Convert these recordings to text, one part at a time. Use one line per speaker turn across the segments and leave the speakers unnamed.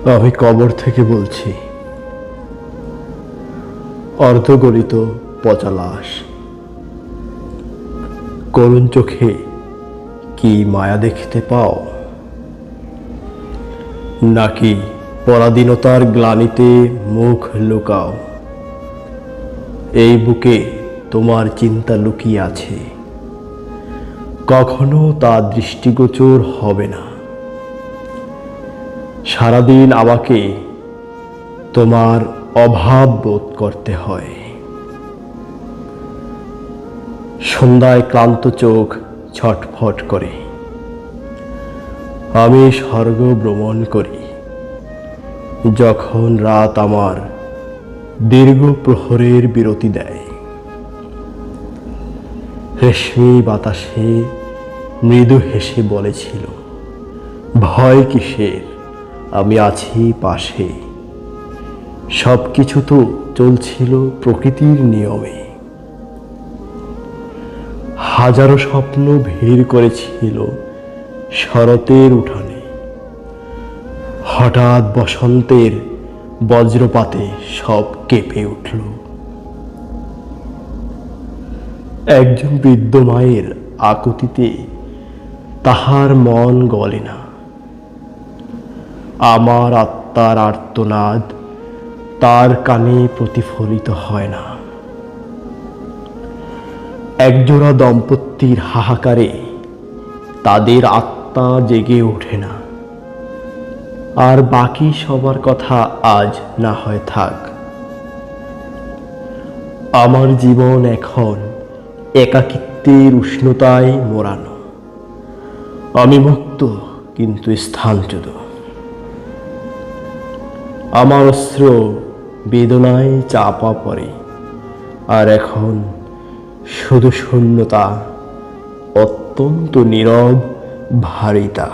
আমি কবর থেকে বলছি, অর্ধগলিত পচা লাশ। করুণ চোখে কি মায়া দেখতে পাও, নাকি পরাধীনতার গ্লানিতে মুখ লুকাও? এই বুকে তোমার চিন্তা লুকিয়ে আছে, কখনো তা দৃষ্টিগোচর হবে না। সারাদিন আমাকে তোমার অভাব বোধ করতে হয়। সন্ধ্যায় ক্লান্ত চোখ ছটফট করে। আমি স্বর্গ ভ্রমণ করি, যখন রাত আমার দীর্ঘ প্রহরের বিরতি দেয়। রেশমি বাতাসে মৃদু হেসে বলেছিল, ভয় কিসের, আমি আছি পাশে। সব কিছু তো চলছিল প্রকৃতির নিয়মে। হাজারো স্বপ্ন ভিড় করেছিল শরতের উঠানে। হঠাৎ বসন্তের বজ্রপাতে সব কেঁপে উঠল। একজন বৃদ্ধ মায়ের আকুতিতে তাহার মন গলে না। আমার আত্মার আর্তনাদ তার কানে প্রতিফলিত হয় না। একজোড়া দম্পতির হাহাকারে তাদের আত্মা জেগে ওঠে না। আর বাকি সবার কথা আজ না হয় থাক। আমার জীবন এখন একাকিত্বের উষ্ণতায় মোড়ানো। আমি মুক্ত, কিন্তু স্থানচ্যুত। আমার অস্ত্র বেদনায় চাপা পড়ে, আর এখন শুধু শূন্যতা, অত্যন্ত নীরব ভারিতা।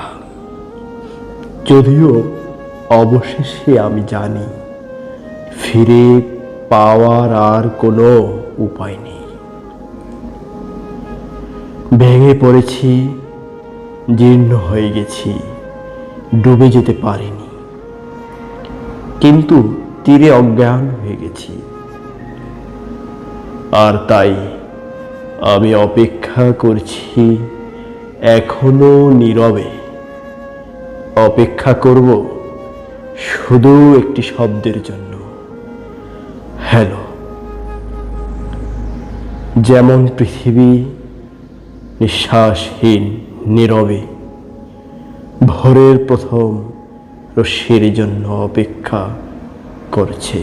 যদিও অবশেষে আমি জানি, ফিরে পাওয়ার আর কোনো উপায় নেই। ভেঙে পড়েছি, জীর্ণ হয়ে গেছি, ডুবে যেতে পারিনি, কিন্তু তীরে অজ্ঞান হয়ে গেছি। আর তাই আমি অপেক্ষা করছি, এখনো নীরবে। অপেক্ষা করব শুধু একটি শব্দের জন্য, হ্যালো। যেমন পৃথিবী নিঃশ্বাসহীন নীরবে ভোরের প্রথম রশ্মির জন্য অপেক্ষা করছে।